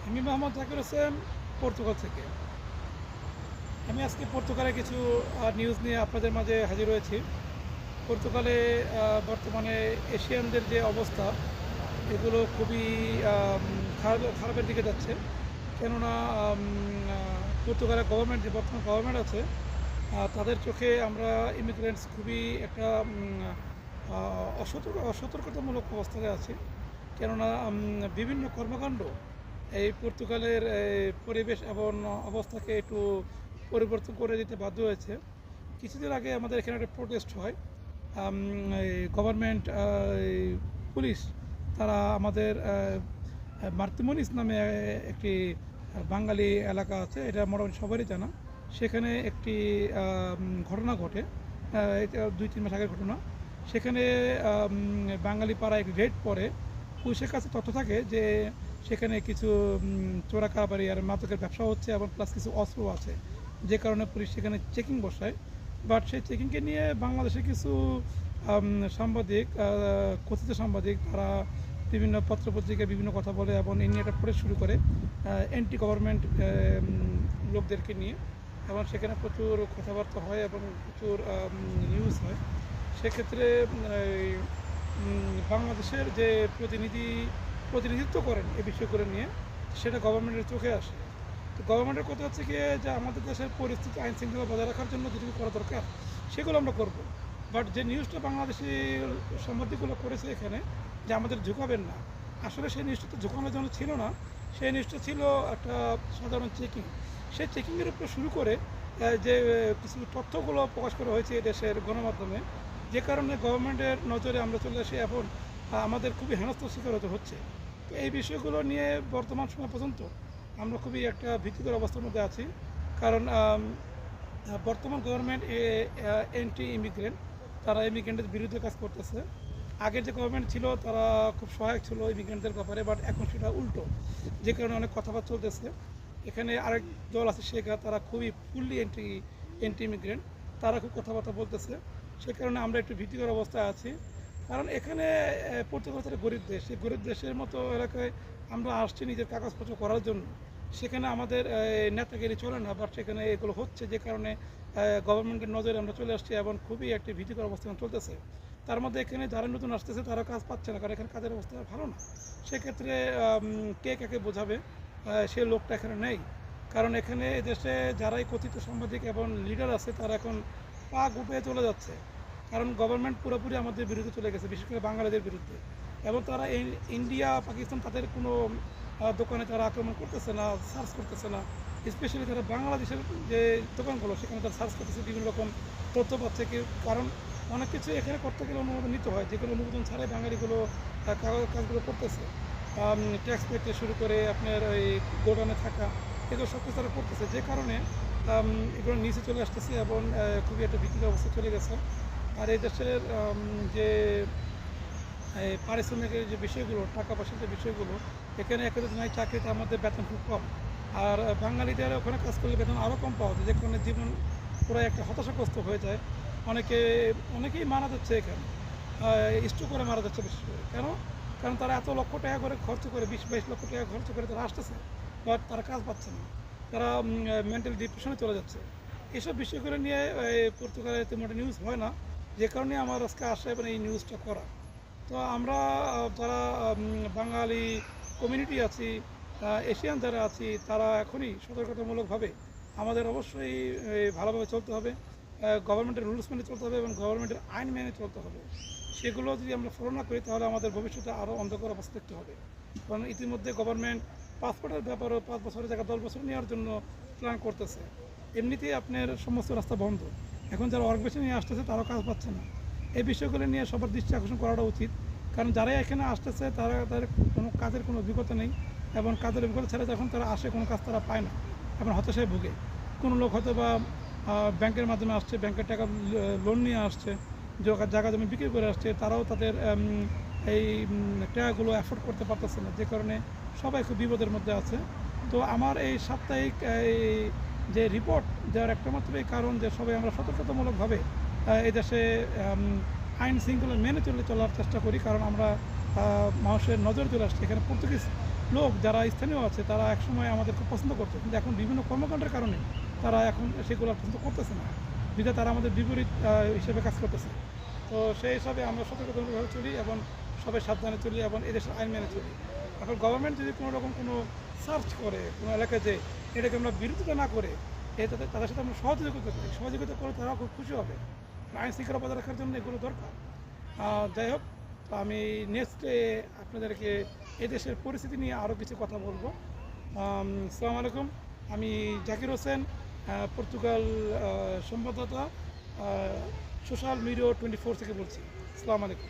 আমি মোহাম্মদ জাকির হোসেন, পর্তুগাল থেকে। আমি আজকে পর্তুগালের কিছু নিউজ নিয়ে আপনাদের মাঝে হাজির হয়েছি। পর্তুগালে বর্তমানে এশিয়ানদের যে অবস্থা, এগুলো খুবই খারাপের দিকে যাচ্ছে। কেননা পর্তুগালের গভর্নমেন্ট, যে বর্তমান গভর্নমেন্ট আছে, তাদের চোখে আমরা ইমিগ্রেন্টস খুবই একটা অসতর্কতামূলক অবস্থায় আছি। কেননা বিভিন্ন কর্মকাণ্ড এই পর্তুগালের পরিবেশ এবং অবস্থাকে একটু পরিবর্তন করে দিতে বাধ্য হয়েছে। কিছুদিন আগে আমাদের এখানে একটা প্রোটেস্ট হয়। গভর্নমেন্ট পুলিশ তারা আমাদের মার্তিমনিস নামে একটি বাঙালি এলাকা আছে, এটা মোটামুটি সবারই জানা। সেখানে একটি ঘটনা ঘটে, এটা 2-3 মাস আগের ঘটনা। সেখানে বাঙালি পাড়ায় একটি রেড পড়ে। পুলিশের কাছে তথ্য থাকে যে সেখানে কিছু চোরা কারবারি আর মাদকের ব্যবসা হচ্ছে এবং প্লাস কিছু অস্ত্র আছে, যে কারণে পুলিশ সেখানে চেকিং বসায়। বাট সেই চেকিংকে নিয়ে বাংলাদেশের কিছু সাংবাদিক, কথিত সাংবাদিক, তারা বিভিন্ন পত্রপত্রিকায় বিভিন্ন কথা বলে এবং এই নিয়ে একটা প্রোটেস্ট শুরু করে অ্যান্টি গভর্নমেন্ট লোকদেরকে নিয়ে, এবং সেখানে প্রচুর কথাবার্তা হয় এবং প্রচুর নিউজ হয়। সেক্ষেত্রে বাংলাদেশের যে প্রতিনিধিত্ব করেন এই বিষয়গুলো নিয়ে, সেটা গভর্নমেন্টের চোখে আসে। তো গভর্নমেন্টের কথা হচ্ছে গিয়ে যে আমাদের দেশের পরিস্থিতি, আইন শৃঙ্খলা বজায় রাখার জন্য যেটুকু করা দরকার সেগুলো আমরা করব। বাট যে নিউজটা বাংলাদেশি সাংবাদিকগুলো করেছে এখানে, যে আমাদের ঝুঁকাবেন না, আসলে সেই নিউজটা তো ঝুঁকানোর জন্য ছিল না। সেই নিউজটা ছিল একটা সাধারণ চেকিং। সেই চেকিংয়ের উপরে শুরু করে যে কিছু তথ্যগুলো প্রকাশ করা হয়েছে এই দেশের গণমাধ্যমে, যে কারণে গভর্নমেন্টের নজরে আমরা চলে আসি এবং আমাদের খুবই হেনস্থার শিকার হতে হচ্ছে। তো এই বিষয়গুলো নিয়ে বর্তমান সময় পর্যন্ত আমরা খুবই একটা ভীতিকর অবস্থার মধ্যে আছি। কারণ বর্তমান গভর্নমেন্ট অ্যান্টি ইমিগ্রেন্ট, তারা ইমিগ্রেন্টের বিরুদ্ধে কাজ করতেছে। আগের যে গভর্নমেন্ট ছিল তারা খুব সহায়ক ছিল ইমিগ্রেন্টদের ব্যাপারে, বাট এখন সেটা উল্টো, যে কারণে অনেক কথাবার্তা চলতেছে। এখানে আরেক দল আছে শেখা, তারা খুবই ফুললি অ্যান্টি ইমিগ্রেন্ট, তারা খুব কথাবার্তা বলতেছে। সে কারণে আমরা একটু ভীতিকর অবস্থায় আছি। কারণ এখানে পর্তুগাল একটা গরিব দেশ, এই গরিব দেশের মতো এলাকায় আমরা আসছি নিজের কাগজপত্র করার জন্য। সেখানে আমাদের নেতাগিরি চলে না, বাট সেখানে এগুলো হচ্ছে, যে কারণে গভর্নমেন্টের নজরে আমরা চলে আসছি এবং খুবই একটি ভীতিকর অবস্থান চলতেছে। তার মধ্যে এখানে যারা নতুন আসতেছে তারা কাজ পাচ্ছে না, কারণ এখানে কাজের অবস্থা ভালো না। সেক্ষেত্রে কে কাকে বোঝাবে, সে লোকটা এখানে নেই। কারণ এখানে দেশে যারাই কথিত সাংবাদিক এবং লিডার আছে, তারা এখন পা গুটিয়ে চলে যাচ্ছে। কারণ গভর্নমেন্ট পুরোপুরি আমাদের বিরুদ্ধে চলে গেছে, বিশেষ করে বাঙালিদের বিরুদ্ধে। এবং তারা এই ইন্ডিয়া পাকিস্তান তাদের কোনো দোকানে তারা আক্রমণ করতেছে না, সার্চ করতেছে না। স্পেশালি তারা বাংলাদেশের যে দোকানগুলো, সেখানে তারা সার্চ করতেছে, বিভিন্ন রকম তথ্য পাচ্ছে কি। কারণ অনেক কিছু এখানে করতে গেলে অনুমোদন নিতে হয়, যেগুলো অনুমোদন ছাড়াই বাঙালিগুলো কাজগুলো করতেছে। ট্যাক্স পেতে শুরু করে আপনার ওই গোডাউনে থাকা, এগুলো সব কিছু তারা করতেছে, যে কারণে এগুলো নিচে চলে আসতেছে এবং খুবই একটা ভীতিকর অবস্থা চলে গেছে। আর এই দেশের যে পারিশ্রমিকের যে বিষয়গুলো, টাকা পয়সার যে বিষয়গুলো, এখানে একেবারে নাই চাকরিতে আমাদের বেতন খুব কম। আর বাঙালিদের ওখানে কাজ করলে বেতন আরও কম পাওয়া যায়, যে কারণে জীবন পুরো একটা হতাশাগ্রস্ত হয়ে যায়। অনেকেই মারা যাচ্ছে এখানে, স্ট্রোক করে মারা যাচ্ছে বিশেষ করে। কেন? কারণ তারা এত লক্ষ টাকা করে খরচ করে, 20-22 লক্ষ টাকা খরচ করে তারা আসতেছে, বাট তারা কাজ পাচ্ছে না। তারা মেন্টাল ডিপ্রেশনে চলে যাচ্ছে। এইসব বিষয়গুলো নিয়ে পর্তুগালে তেমন নিউজ হয় না, যে কারণে আমার আজকে আসা এবং এই নিউজটা করা। তো আমরা যারা বাঙালি কমিউনিটি আছি, এশিয়ান যারা আছি, তারা এখনই সতর্কতামূলকভাবে আমাদের অবশ্যই ভালোভাবে চলতে হবে, গভর্নমেন্টের রুলস মেনে চলতে হবে এবং গভর্নমেন্টের আইন মেনে চলতে হবে। সেগুলো যদি আমরা ফলো না করি, তাহলে আমাদের ভবিষ্যতে আরও অন্ধকার অবস্থা দেখতে হবে। কারণ ইতিমধ্যে গভর্নমেন্ট পাসপোর্টের ব্যাপারেও 5 বছরের জায়গায় 10 বছর নেওয়ার জন্য প্ল্যান করতেছে। এমনিতেই আপনার সমস্ত রাস্তা বন্ধ, এখন যারা ওয়ার্ক বেশি নিয়ে আসতেছে তারাও কাজ পাচ্ছে না। এই বিষয়গুলো নিয়ে সবার দৃষ্টি আকর্ষণ করাটা উচিত। কারণ যারাই এখানে আসতেছে তারা তাদের কোনো কাজের কোনো অভিজ্ঞতা নেই, এবং কাজের অভিজ্ঞতা ছাড়া যখন তারা আসে কোনো কাজ তারা পায় না এবং হতাশায় ভুগে। কোনো লোক হয়তো বা ব্যাংকের মাধ্যমে আসছে, ব্যাংকের টাকা লোন নিয়ে আসছে, জায়গা জমি বিক্রি করে আসছে, তারাও তাদের এই টাকাগুলো অ্যাফোর্ড করতে পারতেছে না, যে কারণে সবাই খুব বিপদের মধ্যে আছে। তো আমার এই সাপ্তাহিক যে রিপোর্ট দেওয়ার একটা মাত্রই কারণ, যে সবাই আমরা সতর্কতামূলকভাবে এই দেশে আইন শৃঙ্খলা মেনে চলার চেষ্টা করি। কারণ আমরা মানুষের নজর চলে আসছে, এখানে পর্তুগিজ লোক যারা স্থানীয় আছে তারা একসময় আমাদের খুব পছন্দ করতো, কিন্তু এখন বিভিন্ন কর্মকাণ্ডের কারণে তারা এখন সেগুলো পছন্দ করতেছে না, বিধায় তারা আমাদের বিপরীত হিসেবে কাজ করতেছে। তো সেই হিসাবে আমরা সতর্কতামূলকভাবে চলি এবং সবাই সাবধানে চলি এবং এদেশের আইন মেনে চলি। এখন গভর্নমেন্ট যদি কোনো রকম কোনো সার্চ করে কোনো এলাকায়, যে এটাকে আমরা বিরোধিতা না করে তাদের সাথে আমরা সহযোগিতা করি, সহযোগিতা করে তারাও খুব খুশি হবে। আইন শৃঙ্খলা বজায় রাখার জন্য এগুলো দরকার। যাই হোক, তো আমি নেক্সটে আপনাদেরকে এদেশের পরিস্থিতি নিয়ে আরও কিছু কথা বলবো। আসসালামু আলাইকুম, আমি জাকির হোসেন, পর্তুগাল সংবাদদাতা, সোশ্যাল মিডিয়া 24 থেকে বলছি। আসসালামু আলাইকুম।